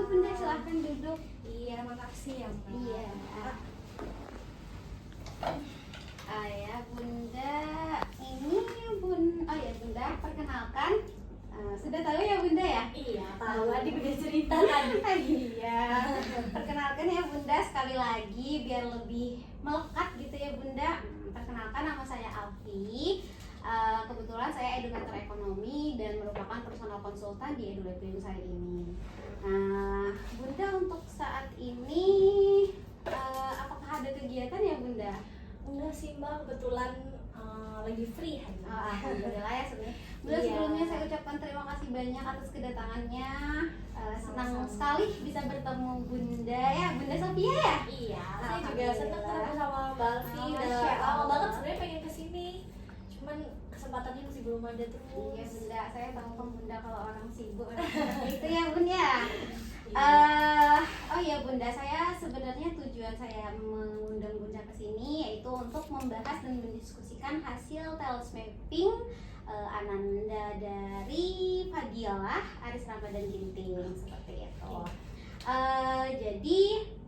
Bunda, silahkan duduk. Iya, makasih ya Mbak. Iya. Ya Bunda, ini Bunda, perkenalkan. Sudah tahu ya Bunda ya? Iya, tahu tadi udah cerita tadi. Iya. Perkenalkan ya Bunda, sekali lagi biar lebih melekat gitu ya Bunda. Perkenalkan, nama saya Alfi. Kebetulan saya edukator ekonomi dan merupakan personal konsultan di EduLab saya ini. Bunda, untuk saat ini apakah ada kegiatan ya Bunda? Enggak sih Mbak, kebetulan lagi free hari ini. Alhamdulillah ya sebenarnya. Bunda, sebelumnya saya ucapkan terima kasih banyak atas kedatangannya. Senang sekali bisa bertemu Bunda ya, Bunda Sophia ya? Iya, saya juga senang ketemu sama Mbak Alfi. Udah lama banget sebenarnya pengen kesini, cuman kesempatannya masih belum ada terus. Iya Bunda, saya tahu kan Bunda kalau orang sibuk itu ya Bunda ya. Oh ya Bunda, saya sebenarnya tujuan saya mengundang Bunda ke sini yaitu untuk membahas dan mendiskusikan hasil tails mapping Ananda dari Fadilah Aris Ramadan Ginting seperti itu. Jadi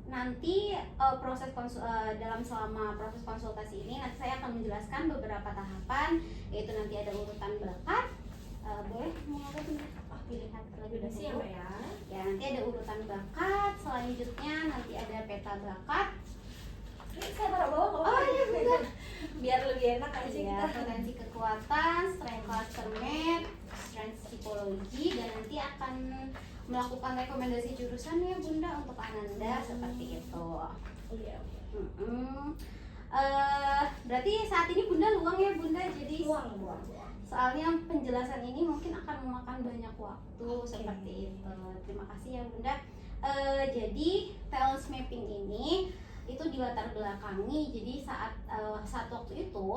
nanti selama proses konsultasi ini nanti saya akan menjelaskan beberapa tahapan, yaitu nanti ada urutan bakat. Boleh mengatur pilihan terlebih Udah siap dahulu. ya? Ya, nanti ada urutan bakat, selanjutnya nanti ada peta bakat. Ini saya taruh bawah nggak apa-apa? Oh iya benar. Biar lebih enak aja Ya, kita. potensi kekuatan, strength cluster map, strength psikologi, dan nanti akan melakukan rekomendasi jurusan ya Bunda untuk Ananda seperti itu. Iya. Berarti saat ini Bunda luang ya Bunda, jadi Buang. soalnya penjelasan ini mungkin akan memakan banyak waktu. Seperti itu. Terima kasih ya Bunda. Jadi tails mapping ini itu dilatar belakangi. Jadi saat waktu itu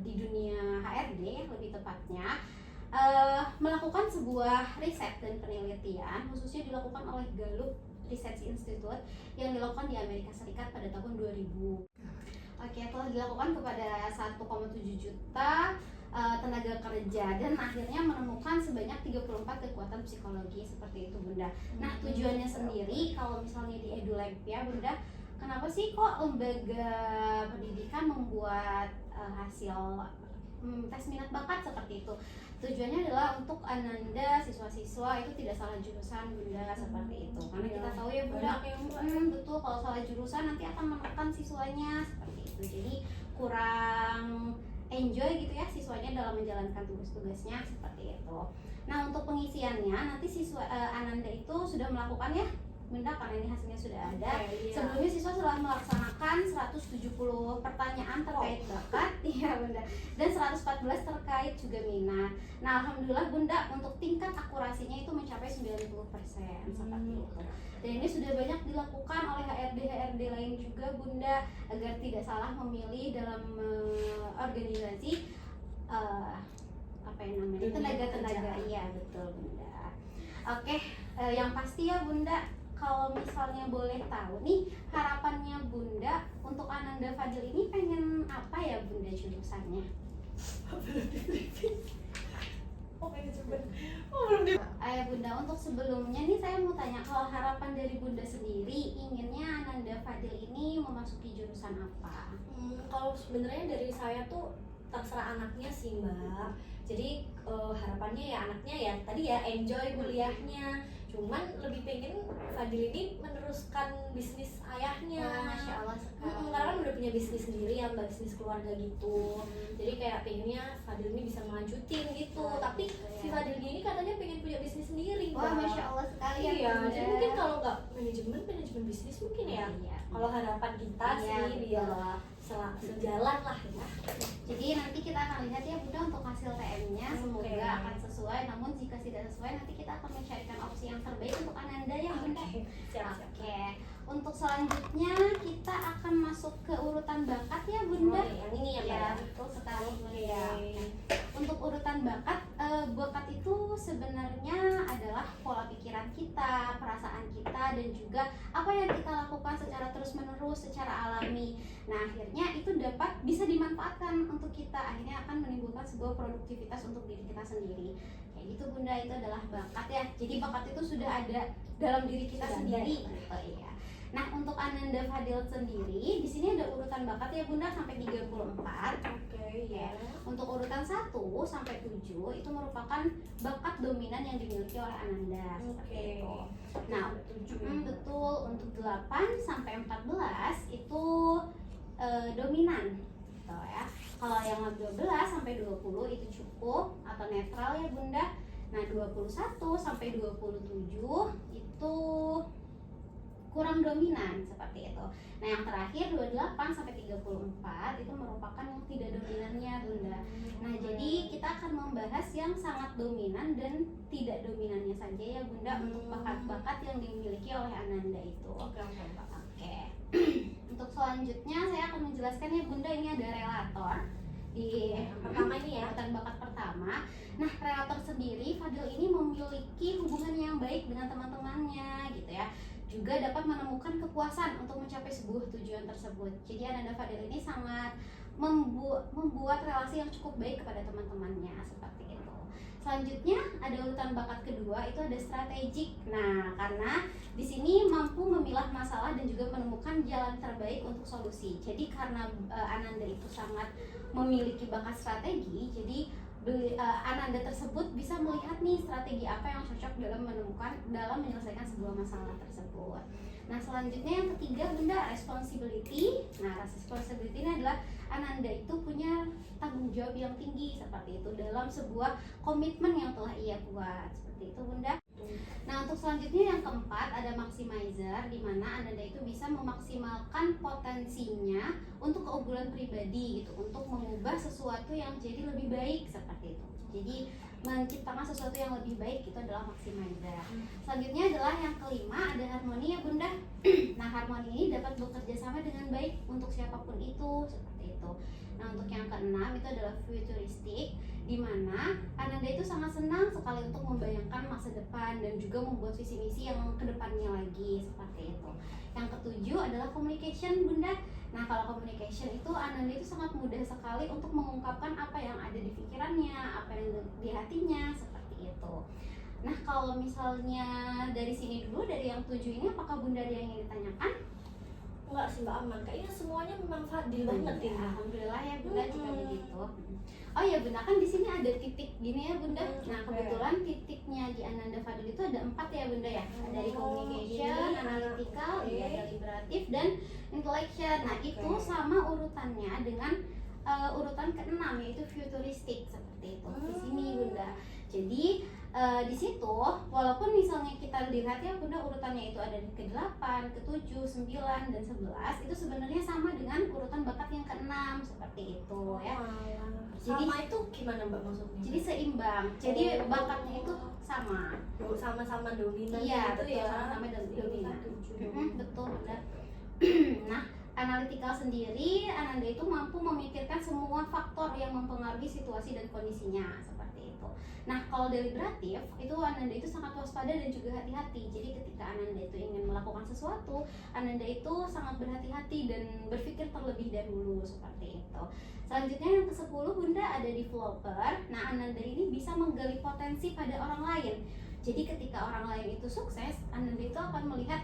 di dunia HRD lebih tepatnya melakukan sebuah riset dan penelitian khususnya dilakukan oleh Gallup Research Institute yang dilakukan di Amerika Serikat pada tahun 2000. Telah dilakukan kepada 1,7 juta tenaga kerja dan akhirnya menemukan sebanyak 34 kekuatan psikologi seperti itu Bunda. Nah, tujuannya sendiri kalau misalnya di EduLab ya Bunda, kenapa sih kok lembaga pendidikan membuat hasil tes minat bakat seperti itu? Tujuannya adalah untuk Ananda siswa-siswa itu tidak salah jurusan Bunda seperti itu. Karena kita tahu ya Bunda, betul kalau salah jurusan nanti akan menekan siswanya seperti itu. Jadi kurang enjoy gitu ya siswanya dalam menjalankan tugas-tugasnya seperti itu. Nah, untuk pengisiannya nanti siswa Ananda itu sudah melakukan ya Bunda, karena ini hasilnya sudah ada. Sebelumnya siswa telah melaksanakan 170 pertanyaan terkait bakat, iya Bunda, dan 114 terkait juga minat. Nah, alhamdulillah Bunda, untuk tingkat akurasinya itu mencapai 90% seperti itu. Dan ini sudah banyak dilakukan oleh HRD lain juga Bunda agar tidak salah memilih dalam organisasi tenaga-tenaga. Iya betul Bunda. Yang pasti ya Bunda, kalau misalnya boleh tahu nih harapannya Bunda untuk Ananda Fadil ini pengen apa ya Bunda jurusannya? Bunda, untuk sebelumnya nih saya mau tanya, kalau harapan dari Bunda sendiri inginnya Ananda Fadil ini memasuki jurusan apa? Kalau sebenarnya dari saya tuh terserah anaknya sih Mbak. Jadi harapannya ya anaknya ya tadi ya enjoy kuliahnya. Cuman lebih pengen Fadil ini meneruskan bisnis ayahnya. Masya Allah sekali. Karena kan udah punya bisnis sendiri ya Mbak, bisnis keluarga gitu. Jadi kayak pengennya Fadil ini bisa melanjutin gitu. Tapi si Fadil ini katanya pengen punya bisnis sendiri Mbak. Wah, Masya Allah sekali ya Iya, Bunda. jadi mungkin kalau nggak manajemen bisnis mungkin ya. Kalau harapan kita sih biar sejalan lah ya. Jadi nanti kita akan lihat ya Bunda untuk hasil TM-nya, semoga akan sesuai. Namun jika tidak sesuai nanti kita akan mencarikan opsi yang terbaik untuk Ananda ya Bunda. Siap. Untuk selanjutnya kita akan masuk ke urutan bakat ya Bunda. Yang ini ya Mbak. Betul sekali Bunda. Untuk urutan bakat, bakat itu sebenarnya adalah pola pikiran kita, perasaan kita, dan juga apa yang kita lakukan secara terus-menerus, secara alami. Nah, akhirnya itu bisa dimanfaatkan untuk kita, akhirnya akan menimbulkan sebuah produktivitas untuk diri kita sendiri. Kayak gitu Bunda, itu adalah bakat ya. Jadi bakat itu sudah ada dalam diri kita sendiri. Gitu, iya. Nah, untuk Ananda Fadil sendiri, di sini ada urutan bakat ya Bunda sampai 34. Ya. Untuk urutan 1 sampai 7 itu merupakan bakat dominan yang dimiliki oleh Ananda. Seperti itu. Nah, betul. Untuk 8 sampai 14 itu dominan. Gitu ya. Kalau yang 12 sampai 20 itu cukup atau netral ya Bunda. Nah, 21 sampai 27 itu kurang dominan seperti itu. Nah, yang terakhir 28 sampai 34 itu merupakan yang tidak dominannya Bunda. Nah, jadi kita akan membahas yang sangat dominan dan tidak dominannya saja ya Bunda untuk bakat-bakat yang dimiliki oleh Ananda itu. Oke. Untuk selanjutnya saya akan menjelaskan ya Bunda, ini ada relator di pertama ini ya, urutan bakat pertama. Nah, relator sendiri Fadil ini memiliki hubungan yang baik dengan teman-temannya gitu ya. Juga dapat menemukan kepuasan untuk mencapai sebuah tujuan tersebut. Jadi Ananda Fadil ini sangat membuat relasi yang cukup baik kepada teman-temannya seperti itu. Selanjutnya ada urutan bakat kedua, itu ada strategik. Nah, karena di sini mampu memilah masalah dan juga menemukan jalan terbaik untuk solusi. Jadi karena Ananda itu sangat memiliki bakat strategi, jadi Ananda tersebut bisa melihat nih strategi apa yang cocok dalam menyelesaikan sebuah masalah tersebut. Nah, selanjutnya yang ketiga Bunda, responsibility. Nah, responsibility ini adalah Ananda itu punya tanggung jawab yang tinggi seperti itu dalam sebuah komitmen yang telah ia buat. Seperti itu Bunda. Nah, untuk selanjutnya yang keempat ada maximizer, di mana Ananda itu bisa memaksimalkan potensinya untuk keunggulan pribadi gitu, untuk mengubah sesuatu yang jadi lebih baik seperti itu. Jadi menciptakan sesuatu yang lebih baik itu adalah maximizer. Selanjutnya adalah yang kelima ada harmoni ya Bunda. Nah, harmoni ini dapat bekerja sama dengan baik untuk siapapun itu seperti itu. Nah, untuk yang keenam itu adalah futuristik, di mana Ananda itu sangat senang sekali untuk membayangkan masa depan dan juga membuat visi misi yang kedepannya lagi seperti itu. Yang ketujuh adalah communication Bunda. Nah, kalau communication itu Ananda itu sangat mudah sekali untuk mengungkapkan apa yang ada di pikirannya, apa yang di hatinya seperti itu. Nah, kalau misalnya dari sini dulu, dari yang 7 ini apakah Bunda ada yang ingin ditanyakan? Enggak sih Mbak, aman. Kayaknya semuanya memang Fadil banget ya. ini. Alhamdulillah ya Bunda juga begitu. Oh ya Bunda, kan di sini ada titik gini ya Bunda. Nah, kebetulan titiknya di Ananda Fadil itu ada 4 ya Bunda ya. Dari communication, analytical, deliberative, dan intellection. Nah, itu sama urutannya dengan urutan ke-6 yaitu futuristik seperti itu. Di sini Bunda. Jadi di situ walaupun misalnya kita lihat ya Bunda urutannya itu ada di ke-8, ke-7, 9, dan 11, itu sebenarnya sama dengan urutan bakat yang ke-6 seperti itu ya. Jadi Sama itu gimana Mbak maksudnya? jadi seimbang. Jadi bakatnya itu sama. Sama-sama dominan Iya, gitu betul, ya. sama-sama dominan. Betul Bunda. Nah, analytical sendiri Ananda itu mampu memikirkan semua faktor yang mempengaruhi situasi dan kondisinya seperti itu. Nah, kalau deliberatif itu Ananda itu sangat waspada dan juga hati-hati. Jadi ketika Ananda itu ingin melakukan sesuatu, Ananda itu sangat berhati-hati dan berpikir terlebih dahulu seperti itu. Selanjutnya yang ke-10 Bunda ada developer. Nah, Ananda ini bisa menggali potensi pada orang lain. Jadi ketika orang lain itu sukses, Ananda itu akan melihat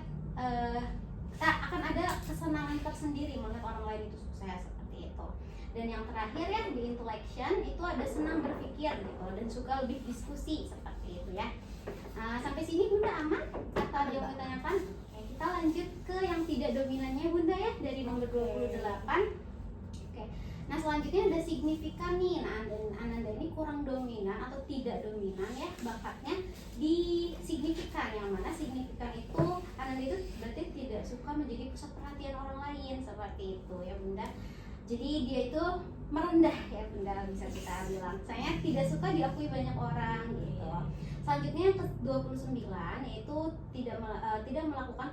akan ada kesenangan tersendiri melihat orang lain itu sukses seperti itu. Dan yang terakhir ya di intellection itu ada senang berpikir gitu dan suka lebih diskusi seperti itu ya. Nah, sampai sini Bunda aman? Atau ada yang mau ditanyakan? Oke, kita lanjut ke yang tidak dominannya Bunda ya, dari nomor 28. Oke. Nah, selanjutnya ada signifikan nih. Nah, Ananda ini kurang dominan atau tidak dominan ya bakatnya di signifikan, yang mana signifikan itu Ananda itu berarti tidak suka menjadi pusat perhatian orang lain seperti itu ya Bunda. Jadi dia itu merendah ya Bunda, bisa kita bilang. Saya tidak suka diakui banyak orang gitu. Selanjutnya yang ke-29 yaitu tidak melakukan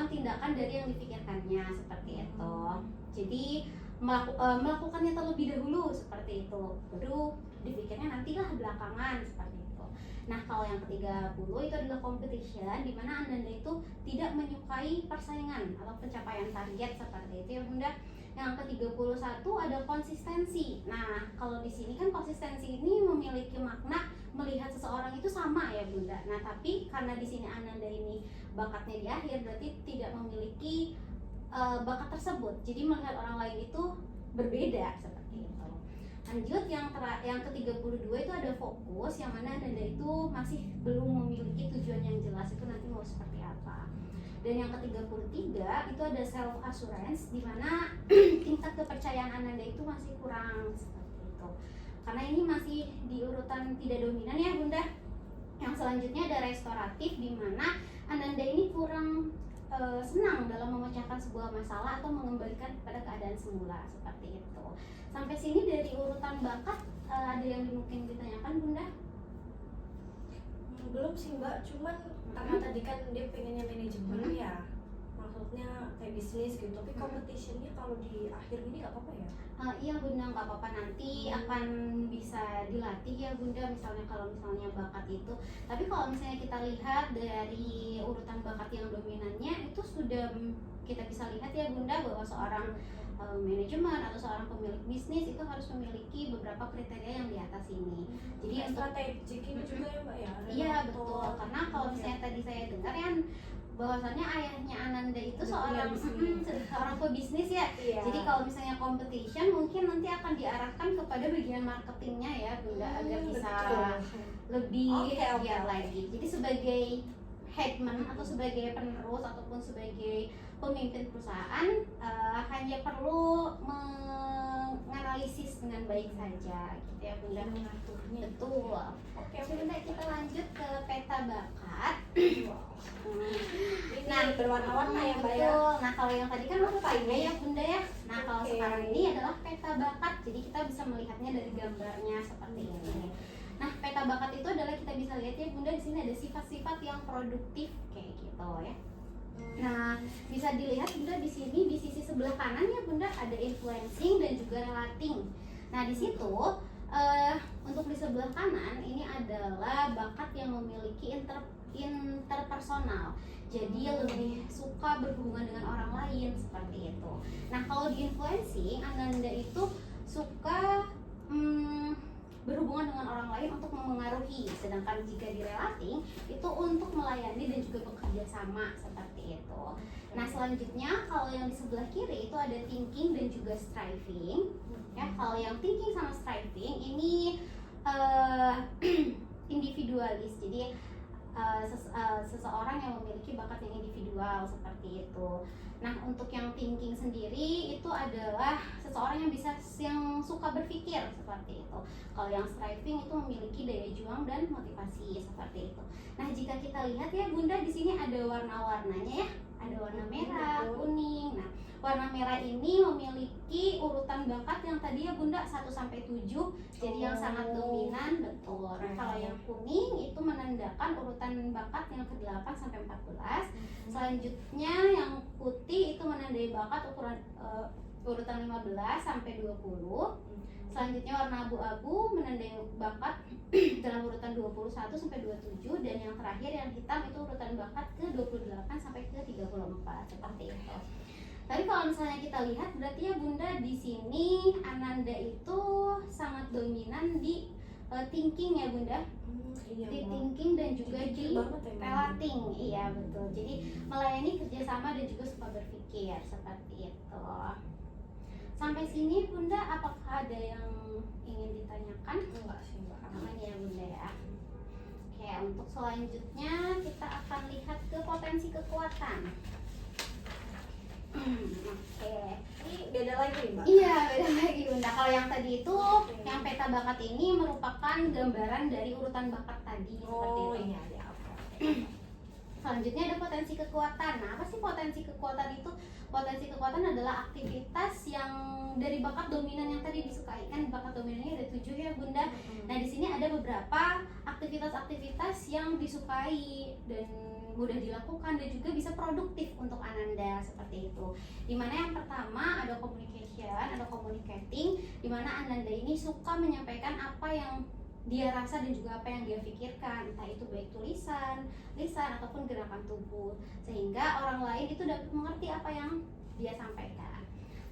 tindakan dari yang dipikirkannya seperti itu. Jadi melakukannya terlebih dahulu seperti itu, baru dipikirnya nantilah belakangan seperti itu. Nah kalau yang ke-30 itu adalah competition, di mana Ananda itu tidak menyukai persaingan atau pencapaian target seperti itu ya Bunda. Yang ke-31 ada konsistensi. Nah, kalau di sini kan konsistensi ini memiliki makna melihat seseorang itu sama ya Bunda. Nah, tapi karena di sini Ananda ini bakatnya di akhir, berarti tidak memiliki bakat tersebut. Jadi melihat orang lain itu berbeda seperti itu. Lanjut yang ke-32 itu ada fokus, yang mana Ananda itu masih belum memiliki tujuan yang jelas itu nanti mau seperti apa. Dan yang ke-33 itu ada self assurance, di mana tingkat kepercayaan Ananda itu masih kurang seperti itu. Karena ini masih di urutan tidak dominan ya Bunda. Yang selanjutnya ada restoratif, di mana Ananda ini kurang senang dalam memecahkan sebuah masalah atau mengembalikan pada keadaan semula seperti itu. Sampai sini dari urutan bakat ada yang mungkin ditanyakan Bunda? Belum sih Mbak, cuman karena tadi kan dia pengennya manajemen ya, maksudnya kayak bisnis gitu, tapi competitionnya kalau di akhir ini nggak apa-apa ya? Iya Bunda, nggak apa-apa, nanti akan bisa dilatih ya Bunda, misalnya kalau misalnya bakat itu. Tapi kalau misalnya kita lihat dari urutan bakat yang dominannya itu sudah kita bisa lihat ya Bunda bahwa seorang manajemen atau seorang pemilik bisnis itu harus memiliki beberapa kriteria yang di atas ini. Jadi Kayak untuk strategik ini juga ya Mbak ya? iya betul, karena kalau misalnya tadi saya dengar ya bahwasannya ayahnya Ananda itu seorang seorang pebisnis ya. Iya. Jadi kalau misalnya competition mungkin nanti akan diarahkan kepada bagian marketingnya ya Bunda, agar bisa lebih giat lagi. Jadi sebagai headman atau sebagai penerus ataupun sebagai pemimpin perusahaan hanya perlu menganalisis dengan baik saja gitu ya Bunda. Mengaturnya. Betul. Oke, Bunda, kita lanjut ke peta bakat. Nah, berwarna-warna ya Mbak ya? Betul. Nah kalau yang tadi kan Apa ini ini? ya Bunda ya. Nah kalau Oke. sekarang ini adalah peta bakat. Jadi kita bisa melihatnya dari gambarnya seperti ini. Nah peta bakat itu adalah kita bisa lihat ya Bunda, di sini ada sifat-sifat yang produktif kayak gitu ya. Nah bisa dilihat Bunda di sini di sisi sebelah kanan ya Bunda ada influencing dan juga relating. Nah di situ untuk di sebelah kanan ini adalah bakat yang memiliki interpersonal. Jadi lebih suka berhubungan dengan orang lain seperti itu. Nah kalau di influencing Ananda itu suka berhubungan dengan orang lain untuk memengaruhi, sedangkan jika di relating itu untuk melayani dan juga bekerja sama seperti itu. Nah selanjutnya kalau yang di sebelah kiri itu ada thinking dan juga striving. Ya kalau yang thinking sama striving ini individualis, jadi seseorang yang memiliki bakat yang individual seperti itu. Nah untuk yang thinking sendiri itu adalah seseorang yang suka berpikir seperti itu. Kalau yang striving itu memiliki daya juang dan motivasi seperti itu. Nah jika kita lihat ya Bunda di sini ada warna-warnanya ya, ada warna merah, kuning. Nah warna merah ini memiliki urutan bakat yang tadi ya Bunda 1 sampai 7. Jadi yang sangat dominan, betul. Nah, kalau yang kuning itu menandakan urutan bakat yang ke-8 sampai 14. Selanjutnya yang putih itu menandai bakat urutan 15 sampai 20. Selanjutnya warna abu-abu menandai bakat dalam urutan 21 sampai 27, dan yang terakhir yang hitam itu urutan bakat ke 28 sampai ke 34 seperti itu. Tapi kalau misalnya kita lihat berarti ya Bunda di sini Ananda itu sangat dominan di thinking ya Bunda. Iya, Di thinking dan juga di banget ya, relating. Iya betul. Jadi melayani kerjasama dan juga suka berpikir seperti itu. Sampai sini Bunda apakah ada yang ingin ditanyakan? Enggak sih Mbak. Aman ya Bunda ya. Oke, untuk selanjutnya kita akan lihat ke potensi kekuatan. Oke. Ini beda lagi Mbak. Iya, beda lagi Bunda. Kalau yang tadi itu, yang peta bakat ini merupakan gambaran dari urutan bakat tadi seperti itu. Iya, ya, oke. Selanjutnya ada potensi kekuatan. Nah, apa sih potensi kekuatan itu? Potensi kekuatan adalah aktivitas yang dari bakat dominan yang tadi disukai. Kan bakat dominannya ada 7 ya Bunda. Nah, di sini ada beberapa aktivitas-aktivitas yang disukai dan mudah dilakukan dan juga bisa produktif untuk Ananda seperti itu. Dimana yang pertama ada communication, ada communicating, dimana Ananda ini suka menyampaikan apa yang dia rasa dan juga apa yang dia pikirkan, entah itu baik tulisan, lisan ataupun gerakan tubuh, sehingga orang lain itu dapat mengerti apa yang dia sampaikan.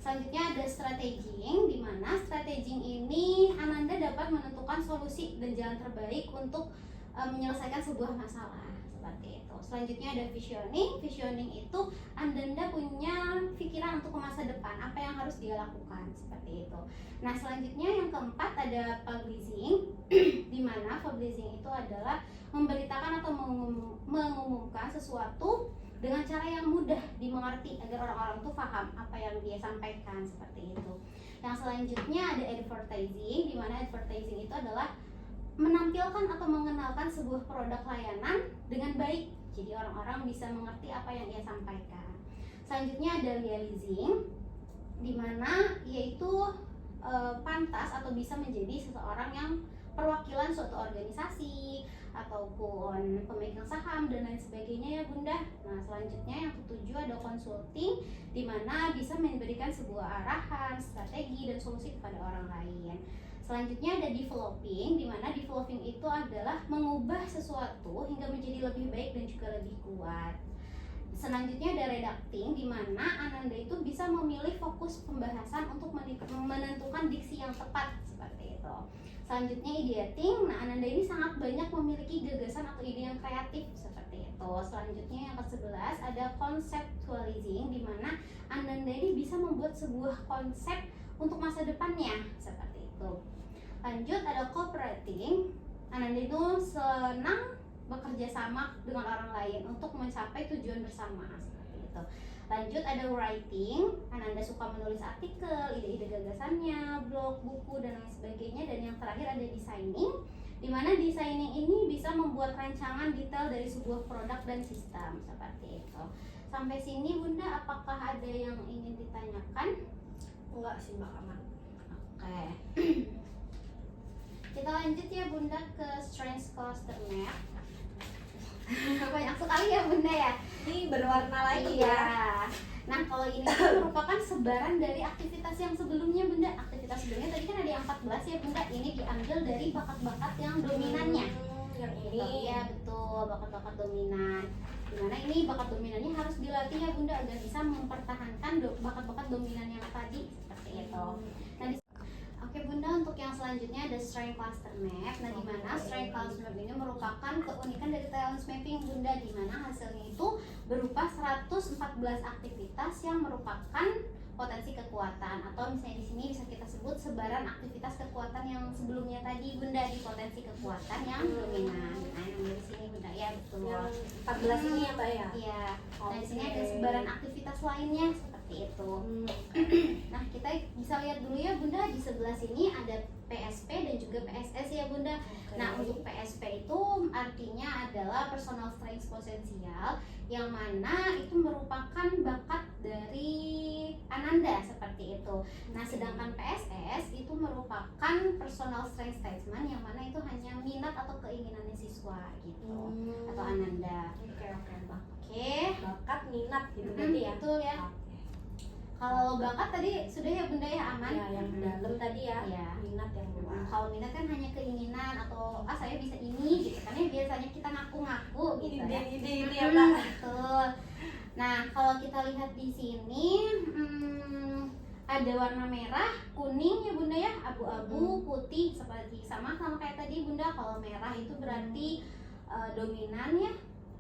Selanjutnya ada strategying, di mana strategying ini Ananda dapat menentukan solusi dan jalan terbaik untuk menyelesaikan sebuah masalah seperti itu. Selanjutnya ada visioning. Visioning itu Ananda punya pikiran untuk ke masa depan, apa yang harus dia lakukan seperti itu. Nah, selanjutnya yang keempat ada publishing, di mana publishing itu adalah memberitakan atau mengumumkan sesuatu dengan cara yang mudah dimengerti agar orang-orang tuh paham apa yang dia sampaikan seperti itu. Yang selanjutnya ada advertising, di mana advertising itu adalah menampilkan atau mengenalkan sebuah produk layanan dengan baik, jadi orang-orang bisa mengerti apa yang ia sampaikan. Selanjutnya ada realizing, di mana yaitu pantas atau bisa menjadi seseorang yang perwakilan suatu organisasi ataupun pemegang saham dan lain sebagainya ya Bunda. Nah, selanjutnya yang ketujuh ada consulting, di mana bisa memberikan sebuah arahan, strategi dan solusi kepada orang lain. Selanjutnya ada developing, di mana developing itu adalah mengubah sesuatu hingga menjadi lebih baik dan juga lebih kuat. Selanjutnya ada redacting, di mana Ananda itu bisa memilih fokus pembahasan untuk menentukan diksi yang tepat seperti itu. Selanjutnya ideating, nah Ananda ini sangat banyak memiliki gagasan atau ide yang kreatif seperti itu. Selanjutnya yang ke-11 ada conceptualizing, di mana Ananda ini bisa membuat sebuah konsep untuk masa depannya seperti itu. Lanjut ada cooperating, Ananda itu senang bekerja sama dengan orang lain untuk mencapai tujuan bersama seperti itu. Lanjut ada writing, Ananda suka menulis artikel, ide-ide gagasannya, blog, buku dan lain sebagainya. Dan yang terakhir ada designing, di mana designing ini bisa membuat rancangan detail dari sebuah produk dan sistem seperti itu. Sampai sini Bunda, apakah ada yang ingin ditanyakan? Enggak sih Mbak, aman. Oke. Kita lanjut ya Bunda ke strength cluster map. Banyak sekali ya Bunda ya. Ini berwarna lagi Iya. ya. Nah, kalau ini tuh merupakan sebaran dari aktivitas yang sebelumnya Bunda. Aktivitas sebelumnya tadi kan ada yang 14 ya Bunda. Ini diambil dari bakat-bakat yang dominannya. Yang Gitu. ini. Iya betul, bakat-bakat dominan. Dimana ini bakat dominannya harus dilatih ya Bunda agar bisa mempertahankan bakat-bakat dominan yang tadi seperti itu. Nah, Oke Bunda, untuk yang selanjutnya ada strength cluster map. Nah, di mana strength cluster map ini merupakan keunikan dari talent mapping Bunda, di mana hasilnya itu berupa 114 aktivitas yang merupakan potensi kekuatan, atau misalnya di sini bisa kita sebut sebaran aktivitas kekuatan yang sebelumnya tadi Bunda, di potensi kekuatan yang dominan. Nah, yang dari sini Bunda ya betul. Yang 14 ini ya Mbak ya? Iya. Nah, di sini ada sebaran aktivitas lainnya seperti itu. Nah, kita bisa lihat dulu ya Bunda, di sebelah sini ada PSP dan juga PSS ya Bunda. Nah, untuk PSP itu artinya adalah personal strength potensial, yang mana itu merupakan bakat dari Ananda seperti itu. Nah, sedangkan PSS itu merupakan personal strength statement, yang mana itu hanya minat atau keinginannya siswa gitu, atau Ananda. Oke. Oke. Bakat minat gitu berarti ya. Betul ya. Kalau bakat tadi sudah ya Bunda ya, aman? Ya, yang dalam tadi ya. Iya. Minat yang luar. Kalau minat kan hanya keinginan atau saya bisa ini gitu kan ya, biasanya kita ngaku-ngaku gitu ya. Ide ya Mbak. Betul. Nah, kalau kita lihat di sini ada warna merah, kuning ya Bunda ya, abu-abu, putih seperti sama kayak tadi Bunda. Kalau merah itu berarti dominan ya,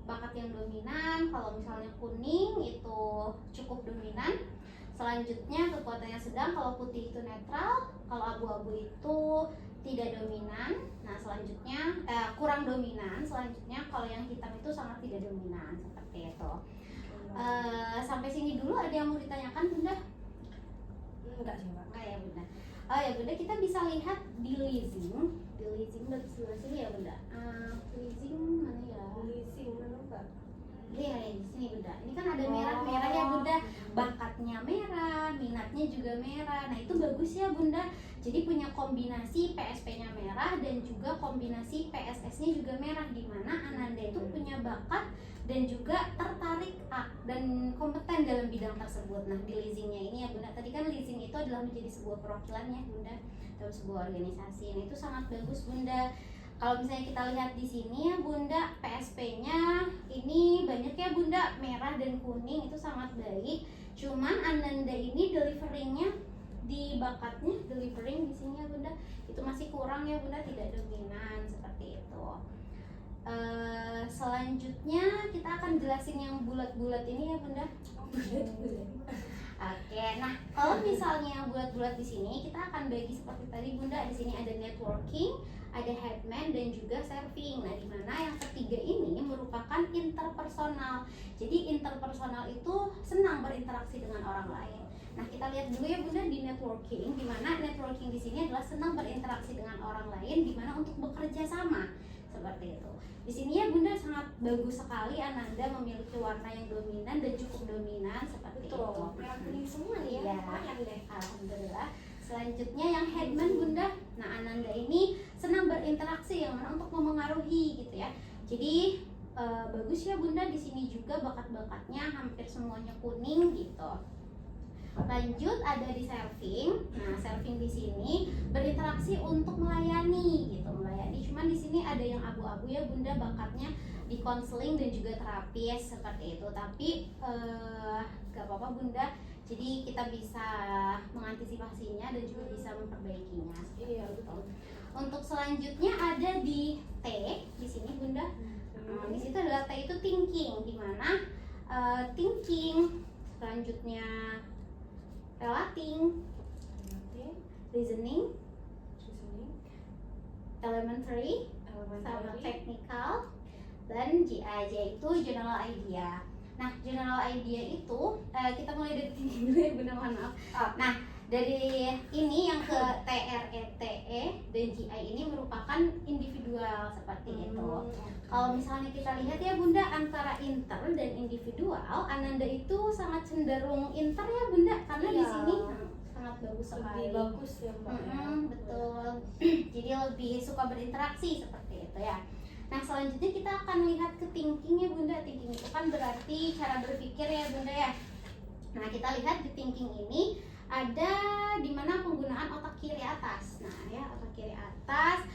bakat yang dominan. Kalau misalnya kuning itu cukup dominan. Selanjutnya kekuatan yang sedang, kalau putih itu netral, kalau abu-abu itu tidak dominan. Nah, selanjutnya kurang dominan. Selanjutnya kalau yang hitam itu sangat tidak dominan seperti itu. Sampai sini dulu ada yang mau ditanyakan Bunda? Enggak sih Mbak. Enggak ya Bunda. Oh ya Bunda, kita bisa lihat di leasing dari sebelah sini ya Bunda. Leasing mana ya? Leasing mana Mbak? Iya di sini Bunda. Ini kan ada merah-merah ya Bunda. Bakatnya merah, minatnya juga merah. Nah, itu bagus ya Bunda. Jadi punya kombinasi PSP-nya merah dan juga kombinasi PSS-nya juga merah, di mana Ananda itu punya bakat dan juga tertarik dan kompeten dalam bidang tersebut. Nah, di leasingnya ini ya Bunda, tadi kan leasing itu adalah menjadi sebuah perwakilan ya Bunda dalam sebuah organisasi. Nah, itu sangat bagus Bunda. Kalau misalnya kita lihat di sini ya Bunda, PSP-nya ini banyak ya Bunda, merah dan kuning, itu sangat baik. Cuman Ananda ini deliveringnya di bakatnya, delivering di sini ya Bunda, itu masih kurang ya Bunda, tidak dominan seperti itu. Selanjutnya kita akan jelasin yang bulat-bulat ini ya Bunda. Oke, nah kalau misalnya yang bulat-bulat di sini kita akan bagi seperti tadi Bunda. Di sini ada networking, ada headman dan juga serving. Nah, di mana yang ketiga ini merupakan interpersonal. Jadi interpersonal itu senang berinteraksi dengan orang lain. Nah, kita lihat dulu ya Bunda di networking, di mana networking di sini adalah senang berinteraksi dengan orang lain, di mana untuk bekerja sama seperti itu. Di sini ya Bunda sangat bagus sekali Ananda memiliki warna yang dominan dan cukup dominan seperti itu. Merah kuning semua nih ya. Iya, alhamdulillah. Selanjutnya yang headman Bunda. Nah, Ananda ini senang berinteraksi yang mana untuk memengaruhi gitu ya. Jadi bagus ya Bunda, di sini juga bakat-bakatnya hampir semuanya kuning gitu. Lanjut ada di serving. Nah, serving di sini berinteraksi untuk melayani gitu, melayani. Cuman di sini ada yang abu-abu ya Bunda, bakatnya di konseling dan juga terapis seperti itu. Tapi gak apa-apa Bunda. Jadi kita bisa mengantisipasinya dan juga bisa memperbaikinya. Iya, betul. Untuk selanjutnya ada di T di sini Bunda. Di situ adalah T itu thinking, di mana thinking, selanjutnya relating, reasoning, elementary, sama technical, dan GI itu general idea. Nah, general idea itu kita mulai dari tinggi dulu ya Bunda, mohon maaf. Nah, dari ini yang ke TRETE dan GI ini merupakan individual seperti itu. Kalau misalnya kita lihat ya Bunda, antara inter dan individual, Ananda itu sangat cenderung inter ya Bunda, karena di sini sangat bagus sekali. Lebih bagus ya Mbak. Betul. Jadi lebih suka berinteraksi seperti itu ya. Nah, selanjutnya kita akan lihat ke thinking ya Bunda. Thinking itu kan berarti cara berpikir ya Bunda ya. Nah, kita lihat di thinking ini ada di mana penggunaan otak kiri atas. Nah, ya otak kiri atas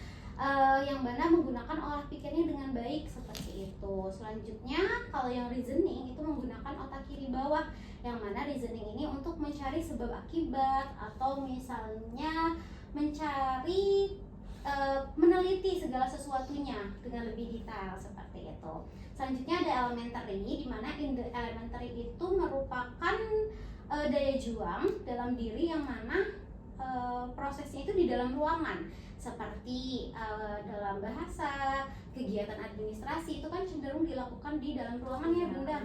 yang mana menggunakan olah pikirnya dengan baik seperti itu. Selanjutnya kalau yang reasoning itu menggunakan otak kiri bawah, yang mana reasoning ini untuk mencari sebab akibat atau misalnya mencari meneliti segala sesuatunya dengan lebih detail seperti itu. Selanjutnya ada elementary, di mana elementary itu merupakan daya juang dalam diri yang mana prosesnya itu di dalam ruangan, seperti dalam bahasa, kegiatan administrasi itu kan cenderung dilakukan di dalam ruangan ya Bunda.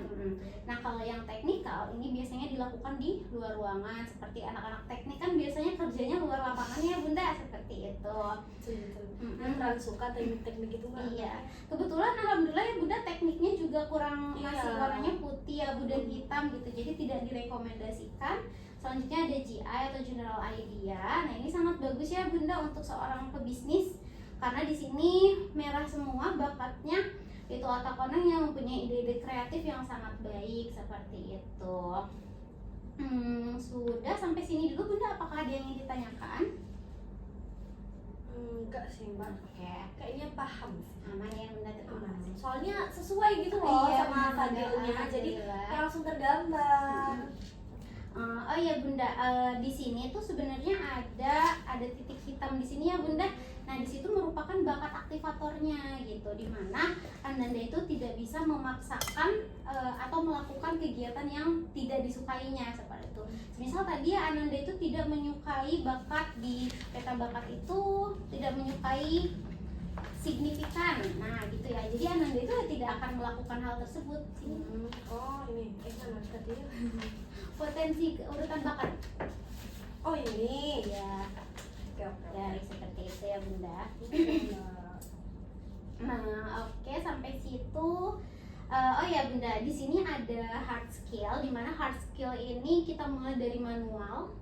Nah, kalau yang teknikal ini biasanya dilakukan di luar ruangan, seperti anak-anak teknik kan biasanya kerjanya luar lapangan ya Bunda, seperti itu. Terlalu suka teknik-teknik itu kan? Iya, kebetulan alhamdulillah ya Bunda tekniknya juga kurang masih warnanya putih abu dan hitam gitu, jadi tidak direkomendasikan. Selanjutnya ada GI atau General Idea. Nah, ini sangat bagus ya Bunda untuk seorang pebisnis, karena di sini merah semua bakatnya, itu otak oneng yang mempunyai ide-ide kreatif yang sangat baik seperti itu. Sudah sampai sini dulu Bunda, apakah ada yang ingin ditanyakan? Enggak sih Mbak. Oke, Kayaknya paham. aman ya Bunda, terima kasih. Soalnya sesuai gitu loh Iya, sama Bunda, fadilnya, jadi alhamdulillah. kayak langsung tergambar. Oh ya Bunda, di sini tuh sebenarnya ada titik hitam di sini ya Bunda. Nah, di situ merupakan bakat aktivatornya gitu, dimana Ananda itu tidak bisa memaksakan atau melakukan kegiatan yang tidak disukainya seperti itu. Misal tadi ya Ananda itu tidak menyukai bakat di peta bakat itu, tidak menyukai signifikan. Nah, gitu ya. Jadi Ananda itu tidak akan melakukan hal tersebut. Oh ini, mana tadi? Potensi urutan bakat. Oh ini. Ya, Oke. dari seperti itu ya Bunda. Nah, oke, sampai situ. Oh ya Bunda, di sini ada hard skill, di mana hard skill ini kita mulai dari manual.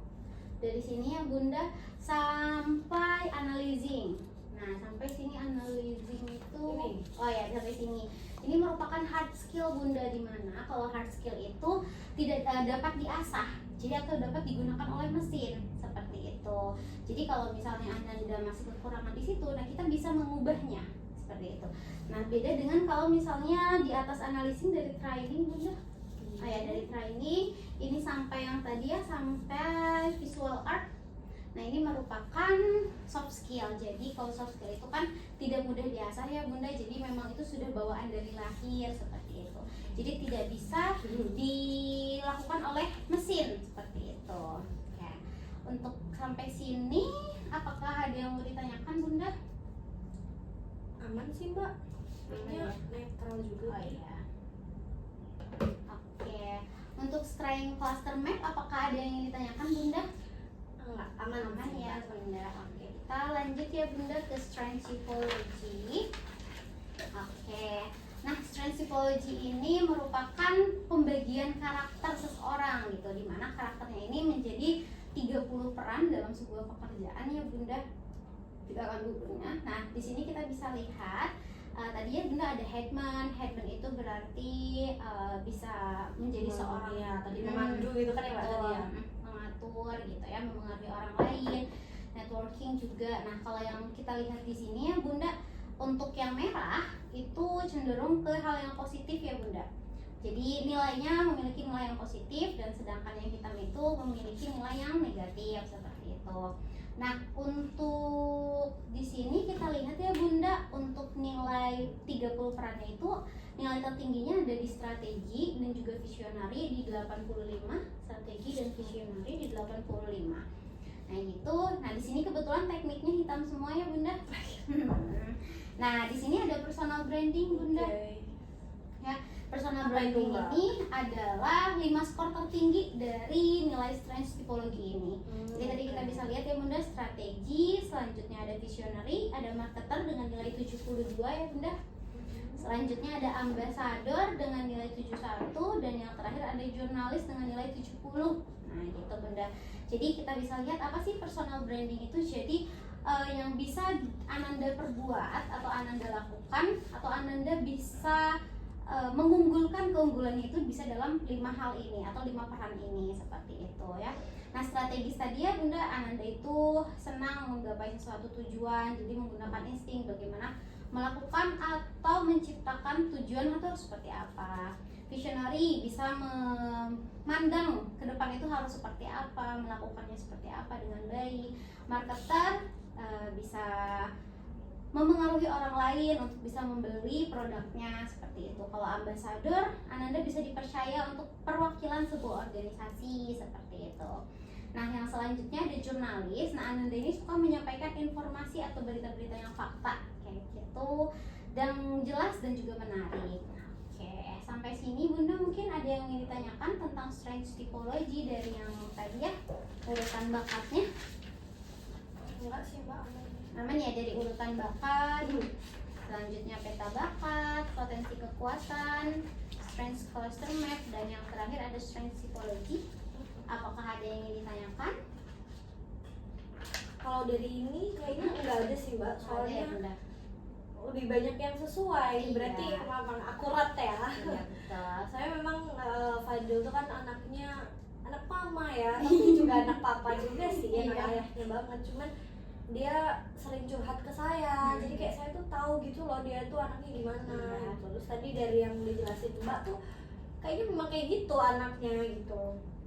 dari sini ya Bunda sampai analyzing. Nah, sampai sini analyzing itu Ini. oh ya, sampai sini. Ini merupakan hard skill Bunda, di mana kalau hard skill itu tidak dapat diasah. Jadi atau dapat digunakan oleh mesin seperti itu. Jadi kalau misalnya Anda masih kekurangan di situ, nah kita bisa mengubahnya seperti itu. Nah, beda dengan kalau misalnya di atas analyzing dari training Bunda. Oh ya, dari training ini sampai yang tadi ya, sampai visual art. Nah, ini merupakan soft skill. Jadi kalau soft skill itu kan tidak mudah diasah ya Bunda. Jadi memang itu sudah bawaan dari lahir seperti itu. Jadi tidak bisa dilakukan oleh mesin seperti itu. Ya. Untuk sampai sini apakah ada yang mau ditanyakan Bunda? Aman sih Mbak, Aman kayaknya ya? netral juga. Oh iya. Oke. Untuk strength cluster map apakah ada yang ingin ditanyakan Bunda? Enggak, aman Aman sih, ya Mbak. Bunda. Oke, kita lanjut ya Bunda ke strength typology. Oke. Nah, strength typology ini merupakan pembagian karakter seseorang gitu, di mana karakternya ini menjadi 30 peran dalam sebuah pekerjaan ya Bunda. Kita akan bukunya. Nah, di sini kita bisa lihat tadi ya Bunda ada headman. Headman itu berarti bisa menjadi seorang ya tadi memandu gitu kan ya Mbak tadi ya. Mengatur gitu ya, mempengaruhi orang lain, networking juga. Nah, kalau yang kita lihat di sini ya Bunda, untuk yang merah itu cenderung ke hal yang positif ya Bunda. Jadi nilainya memiliki nilai yang positif, dan sedangkan yang hitam itu memiliki nilai yang negatif seperti itu. Nah, untuk di sini kita lihat ya Bunda, untuk nilai 30 perannya itu nilai tertingginya ada di strategi dan juga visionary di 85, strategi dan visionary di 85. Nah, gitu. Nah, di sini kebetulan tekniknya hitam semua ya Bunda. Nah, di sini ada personal branding Bunda. Oke. Ya, personal Apa itu, branding Mbak? ini adalah 5 skor tertinggi dari nilai strength typology ini. Jadi tadi kita bisa lihat ya Bunda, strategi, selanjutnya ada visionary, ada marketer dengan nilai 72 ya Bunda. Selanjutnya ada ambassador dengan nilai 71, dan yang terakhir ada jurnalis dengan nilai 70. Nah, gitu Bunda. Jadi kita bisa lihat apa sih personal branding itu. Jadi yang bisa Ananda perbuat atau Ananda lakukan atau Ananda bisa mengunggulkan keunggulannya itu bisa dalam 5 hal ini atau 5 peran ini seperti itu ya. Nah, strategis tadi ya Bunda, Ananda itu senang menggapai sesuatu tujuan, jadi menggunakan insting bagaimana melakukan atau menciptakan tujuan atau seperti apa. Visionary bisa memandang ke depan itu harus seperti apa, melakukannya seperti apa dengan baik. Marketer bisa memengaruhi orang lain untuk bisa membeli produknya seperti itu. Kalau ambassador, Ananda bisa dipercaya untuk perwakilan sebuah organisasi seperti itu. Nah, yang selanjutnya ada jurnalis. Nah, Ananda ini suka menyampaikan informasi atau berita-berita yang fakta kayak gitu, dan jelas dan juga menarik. Oke, sampai sini Bunda mungkin ada yang ingin ditanyakan tentang strength typology dari yang tadi ya, urutan bakatnya. Enggak sih Mbak, aman. Aman ya, dari urutan bakat, selanjutnya peta bakat, potensi kekuatan, strength cluster map, dan yang terakhir ada strength typology. Apakah ada yang ingin ditanyakan? Kalau dari ini kayaknya enggak ada sih Mbak, Ada ya soalnya Bunda? lebih banyak yang sesuai. Iya. Berarti memang akurat ya. Iya betul. Saya memang Fadil tuh kan anaknya anak mama ya, tapi juga anak papa juga sih, anak Iya. ayahnya banget. Cuman dia sering curhat ke saya, jadi kayak saya tuh tahu gitu loh dia tuh anaknya gimana. Iya. Terus tadi dari yang dijelasin Mbak tuh kayaknya memang kayak gitu anaknya gitu.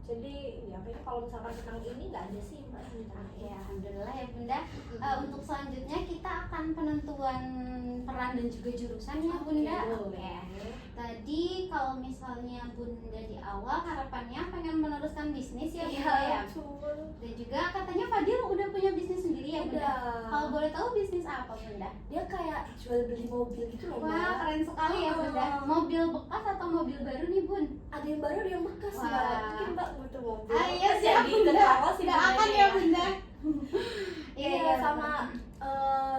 Jadi ya kayaknya kalau misalkan tentang ini nggak ada sih Mbak yang ditanya. Ya, alhamdulillah ya Bunda. Untuk selanjutnya kita akan penentuan peran dan juga jurusan ya Bunda. Oke. Tadi kalau misalnya Bunda di awal harapannya pengen meneruskan bisnis ya Bunda ya. Betul. Dan juga katanya Fadil udah punya bisnis sendiri ya Bunda. Udah. Kalau boleh tahu bisnis apa Bunda? Dia kayak jual beli mobil gitu loh Wah, Mbak. keren sekali ya Bunda. Mobil bekas atau mobil baru nih Bun? Ada yang baru ada yang bekas Wah. Mbak. Mungkin Mbak butuh mobil. Ah iya bekas, siap jadi Bunda. ketawa sih Doakan Bundanya ya Bunda. Iya, sama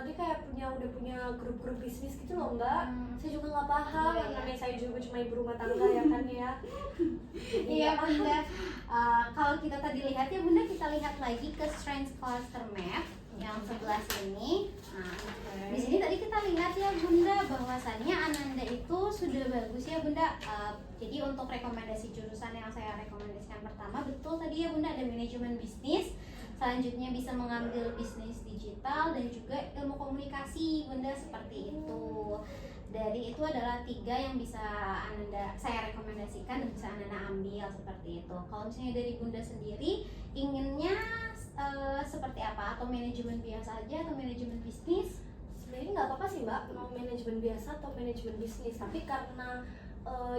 dia kayak udah punya grup grup-grup bisnis gitu loh Mbak. Saya juga nggak paham, Iya, namanya saya juga cuma ibu rumah tangga ya kan ya. Jadi Iya nggak paham. Bunda. Kalau kita tadi lihat ya Bunda, kita lihat lagi ke strength cluster map yang sebelah sini. Nah, di sini tadi kita lihat ya Bunda bahwasannya Ananda itu sudah bagus ya Bunda. Jadi untuk rekomendasi jurusan yang saya rekomendasikan pertama, betul tadi ya Bunda, ada manajemen bisnis. Selanjutnya bisa mengambil bisnis digital dan juga ilmu komunikasi Bunda, seperti itu. Dari itu adalah 3 yang bisa saya rekomendasikan dan bisa Ananda ambil seperti itu. Kalau misalnya dari Bunda sendiri inginnya seperti apa? Atau manajemen biasa aja atau manajemen bisnis? Sebenarnya nggak apa-apa sih Mbak, mau manajemen biasa atau manajemen bisnis. Tapi karena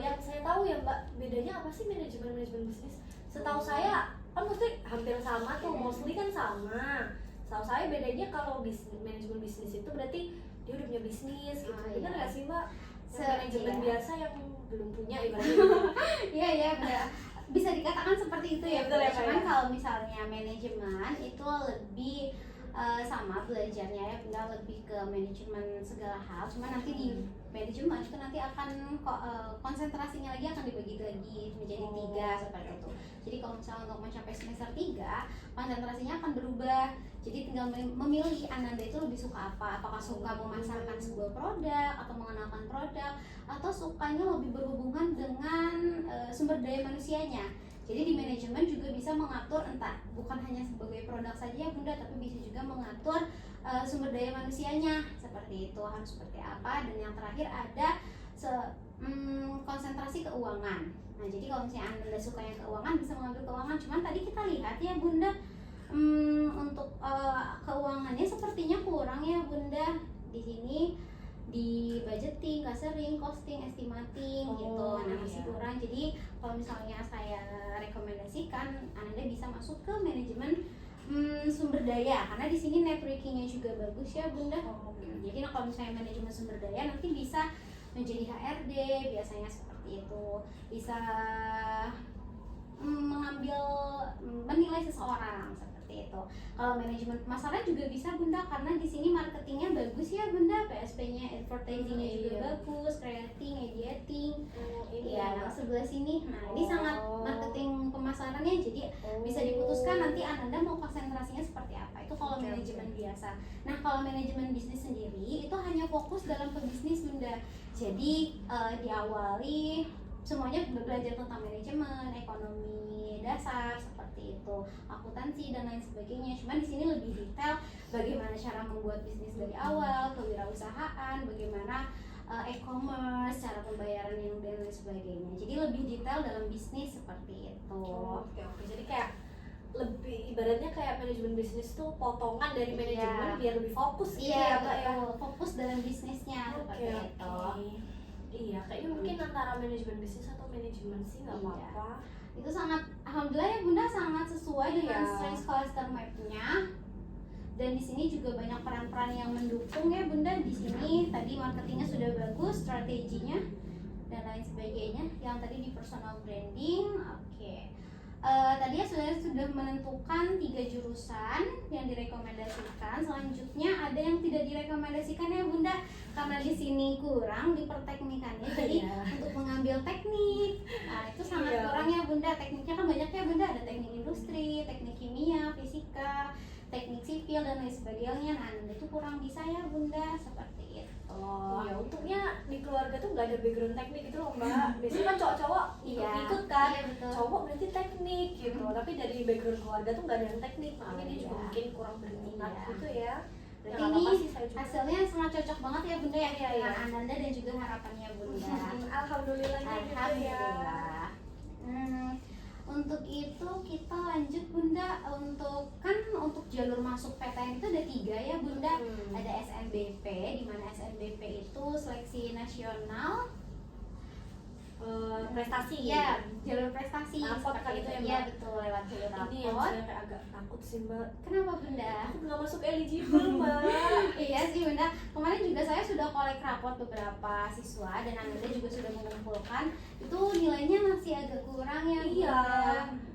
yang saya tahu ya Mbak, bedanya apa sih manajemen bisnis? Setahu saya kan mesti hampir sama tuh, mostly kan sama. Setahu saya bedanya kalau manajemen bisnis itu berarti dia udah punya bisnis gitu. Benar nggak sih Mbak? Yang manajemen biasa yang belum punya ibaratnya. Iya ya Bunda. Bisa dikatakan seperti itu ya. Betul ya, Pak, Cuman ya? kalau misalnya manajemen itu lebih sama belajarnya ya Bunda, lebih ke manajemen segala hal. Cuma nanti di manajemen itu nanti akan konsentrasinya lagi akan dibagi lagi menjadi 3 seperti itu. Jadi kalau misalnya untuk mencapai semester 3 konsentrasinya akan berubah. Jadi tinggal memilih Ananda itu lebih suka apa. Apakah suka memasarkan sebuah produk atau mengenalkan produk, atau sukanya lebih berhubungan dengan sumber daya manusianya. Jadi di manajemen juga bisa mengatur, entah bukan hanya sebagai produk saja ya Bunda, tapi bisa juga mengatur sumber daya manusianya, seperti itu harus seperti apa. Dan yang terakhir ada konsentrasi keuangan. Nah jadi kalau misalnya Anda suka yang keuangan, bisa mengambil keuangan. Cuman tadi kita lihat ya Bunda, untuk keuangannya sepertinya kurang ya Bunda di sini. Di budgeting, casering, costing, estimating gitu. Nah masih kurang. Jadi kalau misalnya saya rekomendasikan Anda bisa masuk ke manajemen sumber daya, karena di sini networkingnya juga bagus ya Bunda. Jadi kalau misalnya manajemen sumber daya nanti bisa menjadi HRD biasanya seperti itu. Bisa menilai seseorang seperti itu. Kalau manajemen pemasaran juga bisa Bunda, karena di sini marketingnya bagus ya Bunda, PSP-nya, advertisingnya juga bagus, creating, editing. Iya, yang sebelah sini. Nah, ini sangat marketing pemasarannya, jadi bisa diputuskan nanti Ananda mau konsentrasinya seperti apa. Itu kalau manajemen biasa. Nah, kalau manajemen bisnis sendiri itu hanya fokus dalam pebisnis Bunda. Jadi diawali semuanya belajar tentang manajemen, ekonomi dasar seperti itu, akuntansi dan lain sebagainya. Cuman di sini lebih detail bagaimana cara membuat bisnis dari awal, kewirausahaan, bagaimana e-commerce, cara pembayaran yang dan lain sebagainya. Jadi lebih detail dalam bisnis seperti itu. Oke. Jadi kayak lebih ibaratnya kayak manajemen bisnis tuh potongan dari manajemen biar lebih fokus gitu ya Mbak ya. Fokus dalam bisnisnya seperti itu. Iya, kayaknya mungkin antara manajemen bisnis atau manajemen sih nggak apa-apa. Itu sangat, alhamdulillah ya Bunda, sangat sesuai dengan strength cluster map-nya. Dan di sini juga banyak peran-peran yang mendukung ya Bunda. Di sini tadi marketingnya sudah bagus, strateginya dan lain sebagainya. Yang tadi di personal branding, oke. Tadi ya sudah menentukan 3 jurusan yang direkomendasikan. Selanjutnya ada yang tidak direkomendasikan ya Bunda, karena di sini kurang di perteknikannya. Jadi untuk mengambil teknik, nah itu sangat kurang ya Bunda. Tekniknya kan banyak ya Bunda, ada teknik industri, teknik kimia, fisika, teknik sipil dan lain sebagainya. Nah itu kurang bisa ya Bunda, seperti itu. Iya, untungnya di keluarga tuh nggak ada background teknik gitu loh Mbak. Biasanya kan cowok-cowok ikut kan, cowok berarti teknik gitu. Tapi dari background keluarga tuh nggak ada yang teknik, makanya dia juga mungkin kurang berminat gitu ya. Berarti ini hasilnya sangat cocok banget ya Bunda ya, dengan Ananda dan juga harapannya Bunda. Alhamdulillahnya gitu ya. Untuk itu kita lanjut Bunda, untuk jalur masuk PTN itu ada 3 ya Bunda. Ada SNBP, di mana SNBP itu seleksi nasional prestasi ya, jalur prestasi rapot seperti gitu ya itu. Iya betul, lewat jalur rapot. Ini yang saya kayak agak takut sih Mbak. Kenapa Bunda? Aku nggak masuk eligible Mbak. Iya sih Bunda, kemarin juga saya sudah kolek rapot beberapa siswa dan Anda juga sudah mengumpulkan, itu nilainya masih agak kurang ya Bunda. Iya,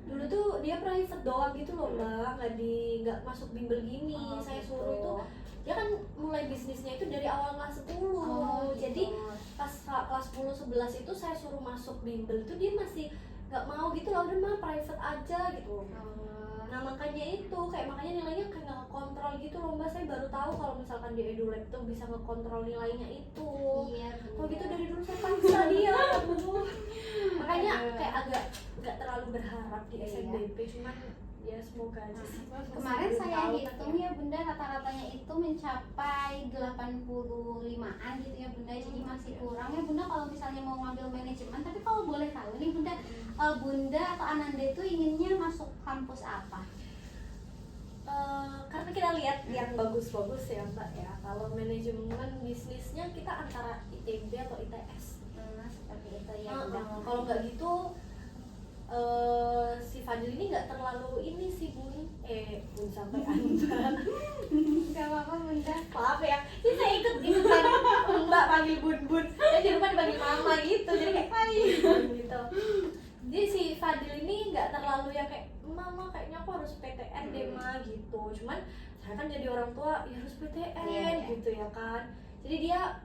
dulu tuh dia private doang gitu loh Mbak, nggak masuk bimbel gini. Saya suruh itu dia kan mulai bisnisnya itu dari awal kelas 10. Jadi pas kelas 10 11 itu saya suruh masuk bimbel itu dia masih nggak mau gitu loh, udah mah private aja gitu. Nah makanya itu makanya nilainya kayak nggak kontrol gitu loh mbak. Saya baru tahu kalau misalkan di EduLab tuh bisa ngekontrol nilainya itu. Iya, Kalau gitu dari dulu saya paksa dia. Makanya kayak agak nggak terlalu berharap di SNBP, cuman ya semoga aja sih. Kemarin Belum saya tahu kan hitung ya bunda, rata-ratanya itu mencapai 85-an gitu ya bunda, jadi masih kurang ya bunda kalau misalnya mau ngambil manajemen. Tapi kalau boleh tahu nih bunda, bunda atau Ananda itu inginnya masuk kampus apa? Karena kita lihat yang bagus-bagus ya mbak ya. Kalau manajemen bisnisnya kita antara ITB atau ITS. Seperti itu ya bunda. Kalau nggak gitu si Fadil ini nggak terlalu ini sih bun sampai anda. Gak apa-apa bunda. Maaf ya, ini saya ikutan mbak panggil bun, saya di rumah dipanggil mama gitu, jadi kayak gitu. Jadi si Fadil ini nggak terlalu ya kayak mama kayaknya aku harus PTN deh ma gitu. Cuman saya kan jadi orang tua ya harus PTN gitu ya kan. Jadi dia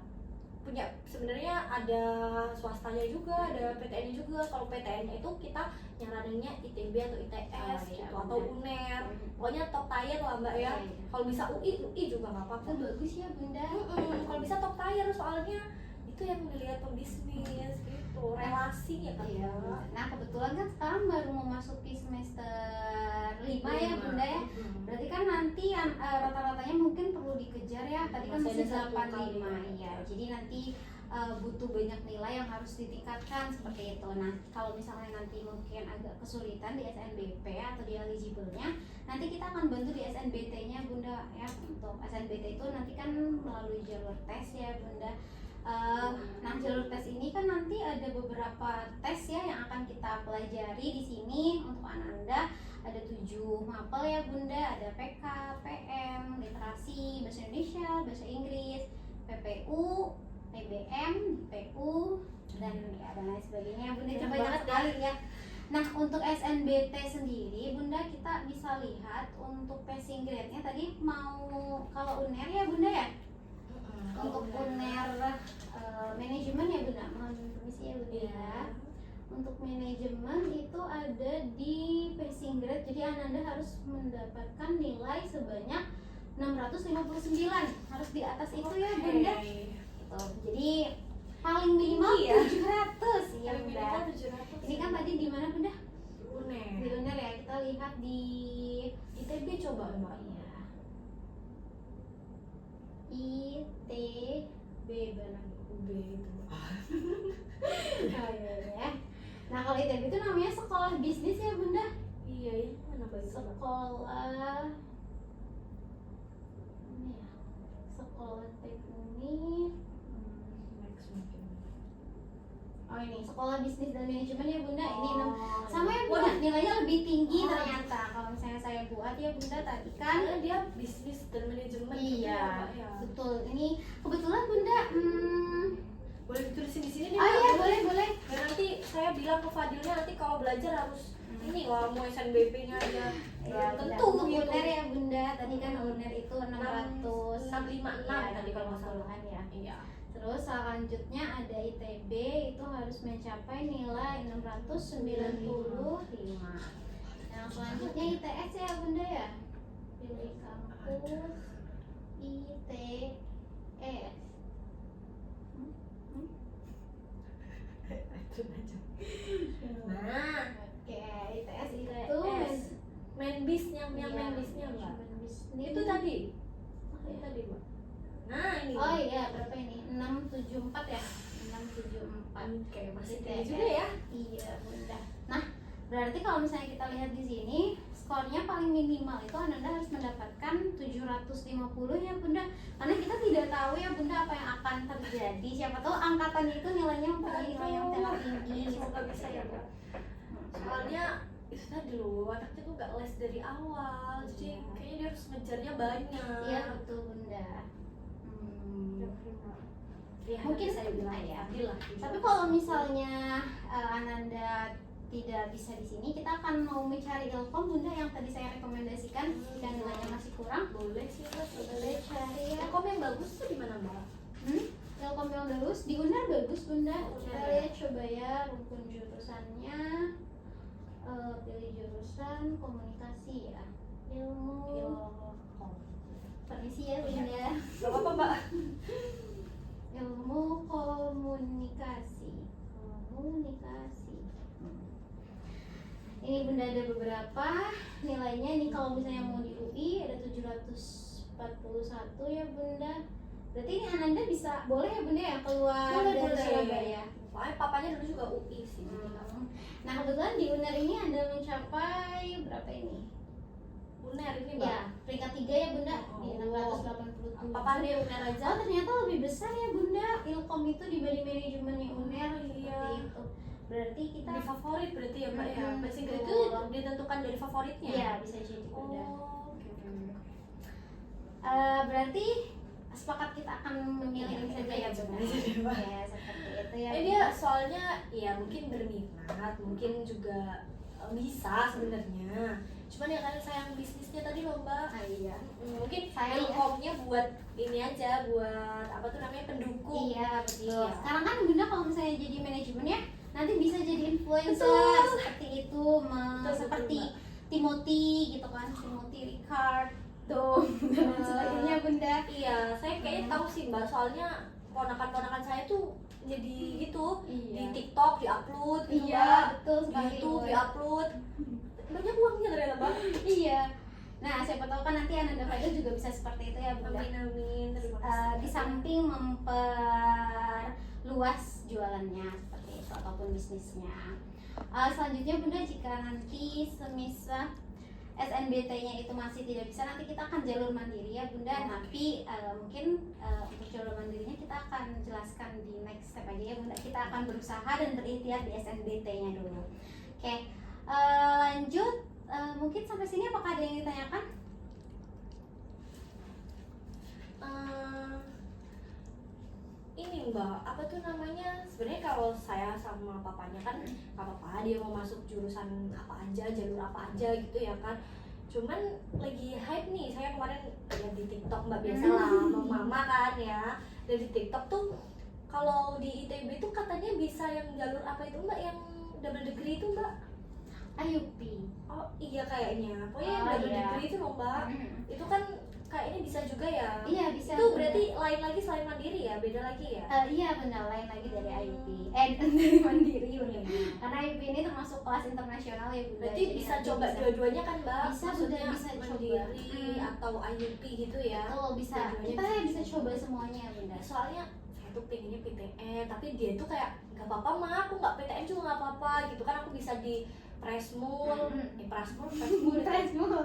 punya sebenarnya ada swastanya juga, ada PTN-nya juga. Kalau PTN-nya itu kita nyaraninnya ITB atau ITS gitu, atau UNER. Pokoknya top tier lah mbak ya. Kalau bisa UI juga nggak apa-apa. Bagus ya bunda. Kalau bisa top tier soalnya itu yang dilihat pembisnis gitu, relasi ya kan ya. Nah kebetulan kan sekarang baru mau masuk di semester 5 ya bunda ya. Berarti kan nanti yang rata-ratanya mungkin perlu dikejar ya. Tadi kan masih 85 ya. Jadi nanti butuh banyak nilai yang harus ditingkatkan seperti itu. Nah kalau misalnya nanti mungkin agak kesulitan di SNBP atau di eligible-nya, nanti kita akan bantu di SNBT-nya bunda ya. Untuk SNBT itu nanti kan melalui jalur tes ya bunda. Nah jalur tes ini kan nanti ada beberapa tes ya yang akan kita pelajari di sini. Untuk Ananda ada 7 mapel ya bunda, ada PK, PM, literasi, bahasa Indonesia, bahasa Inggris, PPU, PBM, PU, dan ya dan lain sebagainya bunda. Coba banget sekali ya. Nah untuk SNBT sendiri bunda kita bisa lihat untuk passing grade-nya tadi mau kalau UNER ya bunda ya. Untuk UNER manajemen ya bunda, mohon permisi ya bunda ya. Untuk manajemen itu ada di passing grade, jadi Ananda harus mendapatkan nilai sebanyak 659, harus di atas itu ya bunda. Gitu. Jadi paling minimal 700 ya bunda. Ini kan tadi di mana bunda? UNER. Di UNER ya, kita lihat di ITB coba mbak. ITB benar UB itu. ya. Nah kalau ITB itu namanya sekolah bisnis ya bunda. Iya ya, mana bagus Sekolah ini ya, sekolah teknik. Oh ini sekolah bisnis dan manajemen ya bunda. Ini sama ya bunda, nilainya lebih tinggi ternyata. Kalau misalnya saya buat ya bunda tadi kan dia bisnis dan manajemen. Iya, betul. Ini kebetulan bunda. Boleh ditulisin di sini deh. Oh iya boleh. Dan nanti saya bilang ke Fadilnya nanti kalau belajar harus ini kalau mau SNBP-nya aja. Ya, tentu untuk gitu. UNER ya bunda. Tadi kan UNER itu 656 tadi kalau nggak salah. ya. Iya. Terus selanjutnya ada ITB itu harus mencapai nilai 695. Yang selanjutnya ITS ya bunda ya. Pilih kampus ITS. Nah, Oke, ITS itu main bisnya enggak? Itu tadi. Itu tadi, Mbak. Nah, ini. Oh iya, berapa ini? 674 ya? 674. Oke, masih ITS. tinggi juga ya. Iya, bunda. Nah, berarti kalau misalnya kita lihat di sini, skornya paling minimal itu Ananda harus mendapatkan 750 ya bunda. Karena kita tidak tahu ya bunda apa yang akan terjadi. Siapa tahu angkatan itu nilainya mempunyai nilai yang tinggi. Semoga bisa ya, Mbak. Soalnya itu tadi loh, anaknya tuh gak les dari awal, jadi kayaknya dia harus ngejarnya banyak. Iya betul bunda. Ya, Mungkin saya bilang ya. Fadil lah. Tapi kalau misalnya Ananda tidak bisa di sini, kita akan mau mencari Ilkom Bunda yang tadi saya rekomendasikan. Jika nilainya masih kurang, Boleh sih Mbak, coba boleh cari ya. Ilkom yang bagus tuh di mana Mbak? Ilkom yang bagus di UNER bagus Bunda. Kita Uner. lihat coba ya rukun jurusannya. Pilih jurusan komunikasi ya. Ilmu. Ilkom. Permisi ya Bunda. Gak apa-apa Mbak. Ilmu komunikasi. Komunikasi. Ini Bunda ada beberapa nilainya. Ini kalau misalnya mau di UI ada 741 ya Bunda. Berarti ini Ananda bisa boleh ya Bunda ya keluar dari Surabaya. Soalnya papanya dulu juga UI sih. Nah kebetulan di UNER ini Anda mencapai berapa ini? UNER ini Mbak. Ya peringkat 3 ya Bunda di Oh. 687. Papa dia UNER aja. Oh ternyata lebih besar ya Bunda Ilkom itu dibanding manajemennya UNER. Iya. Seperti itu. Berarti kita Di favorit berarti ya Mbak ya. Passing grade itu betul. ditentukan dari favoritnya. Iya bisa jadi Bunda. Oh, oke. Berarti sepakat kita akan memilih ini saja ya Bunda. Ya seperti itu ya. Dia soalnya ya mungkin berminat, mungkin juga bisa sebenarnya. Cuman ya kan sayang bisnisnya tadi loh Mbak. Iya. Mungkin Sayang ya. Ilkomnya buat ini aja, buat apa tuh namanya pendukung. Iya betul. Iya. Sekarang kan Bunda kalau misalnya jadi manajemen ya nanti bisa jadi influencer Betul. seperti itu, Betul, seperti Mbak. Timothy gitu kan, Timothy Ricard tuh dan sebagainya Bunda. Iya, saya kayaknya tahu sih Mbak, soalnya ponakan-ponakan saya tuh jadi gitu di Iya. TikTok diupload gitu Iya Mbak. betul Di sekali. YouTube Mbak. diupload. Banyak uangnya ternyata Mbak. Iya. Nah siapa tahu kan nanti Ananda Faida juga bisa seperti itu ya Bunda. Amin amin. Terima Di kasih. samping memperluas jualannya seperti itu ataupun bisnisnya. Selanjutnya Bunda jika nanti semisal SNBT-nya itu masih tidak bisa, nanti kita akan jalur mandiri ya Bunda. Tapi mungkin untuk jalur mandirinya kita akan jelaskan di next step aja ya Bunda. Kita akan berusaha dan berikhtiar di SNBT-nya dulu. Oke, lanjut. Mungkin sampai sini apakah ada yang ditanyakan? Ini Mbak, apa tuh namanya? Sebenarnya kalau saya sama papanya kan nggak apa-apa, dia mau masuk jurusan apa aja, jalur apa aja gitu ya kan. Cuman lagi hype nih, saya kemarin lihat di TikTok Mbak, biasalah mama kan ya. Dan di TikTok tuh kalau di ITB tuh katanya bisa yang jalur apa itu Mbak, yang double degree itu Mbak. IUP. Oh iya kayaknya, pokoknya yang Oh, double iya. degree itu loh Mbak. Itu kan kayaknya bisa juga ya. Iya bisa. Itu Bunda. berarti lain lagi selain mandiri ya, beda lagi ya. Iya benar, lain lagi dari IUP. Dari mandiri Bunda. Iya. Karena IUP ini termasuk kelas internasional ya Bunda. Berarti Jadi bisa nanti coba bisa. dua-duanya kan Mbak? Bisa, Maksudnya Bunda, bisa mandiri coba. atau IUP gitu ya. Betul, bisa. Dua-duanya Kita bisa bisa dicoba. coba semuanya ya Bunda. Soalnya saya tuh pengennya PTN, tapi dia tuh kayak nggak apa-apa mah, aku nggak PTN juga nggak apa-apa gitu kan, aku bisa di Presmul, Prasmul,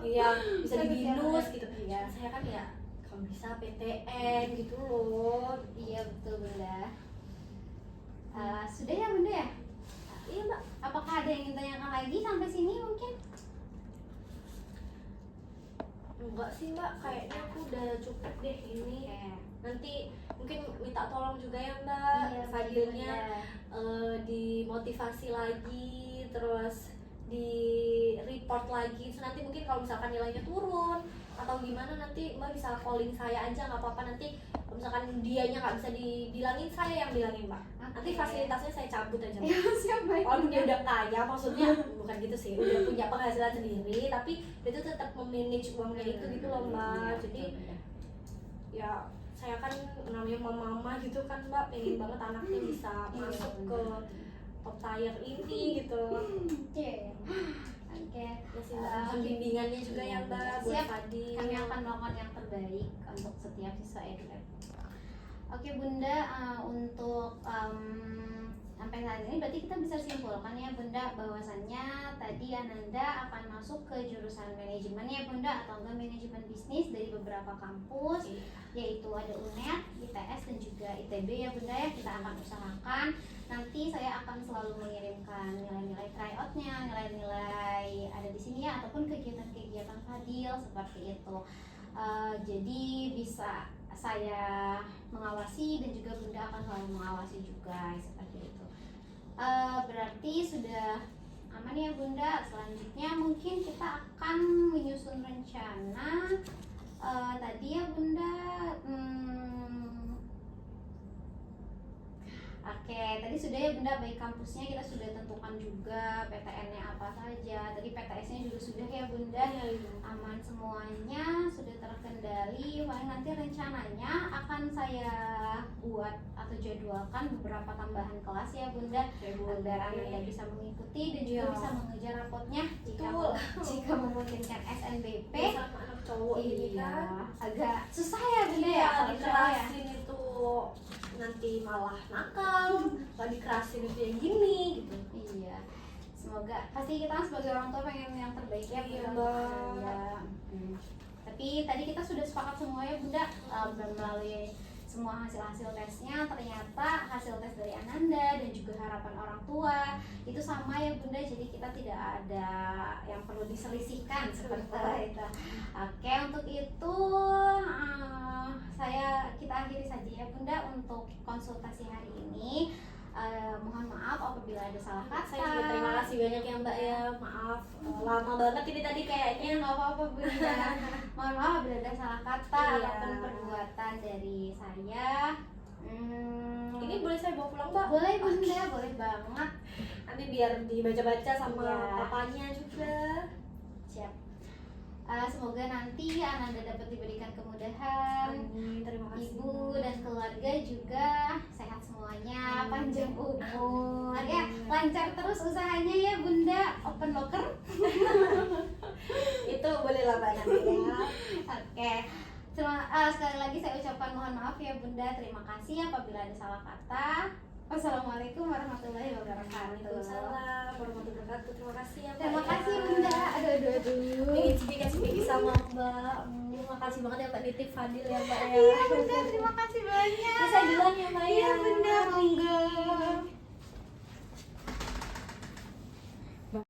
iya bisa di Binus gitu. Iya. Saya kan ya kalau bisa PTN gitu loh. Iya betul Bunda. Sudah ya Bunda ya? Iya Mbak. Apakah ada yang ingin tanyakan lagi sampai sini mungkin? Enggak sih Mbak, kayaknya aku udah cukup deh ini. Nanti mungkin minta tolong juga ya Mbak, Iya, Fadilnya Bunda. dimotivasi lagi, terus di report lagi. Terus nanti mungkin kalau misalkan nilainya turun atau gimana, nanti Mbak bisa calling saya aja, nggak apa-apa. Nanti kalau misalkan dianya nggak bisa dibilangin, saya yang bilangin Mbak. Nanti Oke. fasilitasnya saya cabut aja Ya Mbak. siap baik. Walaupun dia udah kaya, maksudnya bukan gitu sih, udah punya penghasilan sendiri, tapi dia tuh tetap memanage uangnya itu gitu loh Mbak. Jadi ya saya kan namanya mama gitu kan Mbak, pengen banget anaknya bisa masuk ke top tier ini gitu. Oke. Oke. Ya sih Mbak, mohon bimbingannya juga ya Mbak buat Siap. Fadil. Kami akan melakukan yang terbaik untuk setiap siswa EduLab. Oke Bunda, untuk sampai saat ini berarti kita bisa simpulkan ya Bunda bahwasannya tadi Ananda akan masuk ke jurusan manajemen ya Bunda, atau enggak manajemen bisnis dari beberapa kampus, yaitu ada UNER, ITS dan juga ITB ya Bunda ya. Kita akan usahakan nanti saya akan selalu mengirimkan nilai-nilai tryoutnya, nilai-nilai ada di sini ya, ataupun kegiatan-kegiatan Fadil seperti itu. Jadi bisa saya mengawasi dan juga Bunda akan selalu mengawasi juga seperti itu. Berarti sudah Aman ya Bunda. Selanjutnya mungkin kita akan menyusun rencana. Tadi ya Bunda, oke, tadi sudah ya Bunda, baik kampusnya kita sudah tentukan juga, PTN-nya apa saja. Tadi PTS-nya juga sudah ya Bunda. Aman semuanya, sudah terkendali. Paling nanti rencananya akan saya buat atau jadwalkan beberapa tambahan kelas ya Bunda, agar Anda bisa mengikuti dan juga bisa mengejar rapotnya jika memungkinkan SNBP. Sama anak cowok ini kan agak susah ya Bunda ya kalau cowok ya. dikerasin itu nanti malah nakal, kalau dikerasin itu yang gini gitu. Iya, semoga pasti kita sebagai orang tua pengen yang terbaik ya Iya, Bunda. Mbak. Ya. Tapi tadi kita sudah sepakat semua ya Bunda, melalui semua hasil-hasil tesnya, ternyata hasil tes dari Ananda dan juga harapan orang tua itu sama ya Bunda, jadi kita tidak ada yang perlu diselisihkan seperti itu. Oke, untuk itu kita akhiri saja ya Bunda untuk konsultasi hari ini. Mohon maaf apabila ada salah kata. Saya juga terima kasih banyak ya Mbak ya, maaf lama banget ini tadi kayaknya. Nggak apa-apa Bunda. Mohon maaf apabila ada salah kata Iya. ataupun perbuatan dari saya. Ini boleh saya bawa pulang Mbak? Boleh Bunda, boleh banget. Nanti biar dibaca-baca sama Iya. papanya juga. Siap. Semoga nanti Ananda dapat diberikan kemudahan. Amin, terima kasih Ibu dan keluarga juga sehat semuanya, panjang umur ya, lancar terus usahanya ya Bunda, open locker. Itu boleh lah Mbak nanti ya. Oke. Sekali lagi saya ucapkan mohon maaf ya Bunda, terima kasih apabila ada salah kata. Wassalamualaikum warahmatullahi wabarakatuh. Waalaikumsalam warahmatullahi wabarakatuh. Terima kasih ya Mbak. Terima ya. kasih Bunda. Aduh. Ingin sedikit sama Mbak. Terima kasih banget ya Mbak nitip Fadil ya Mbak ya. Iya Bunda, terima kasih banyak. Saya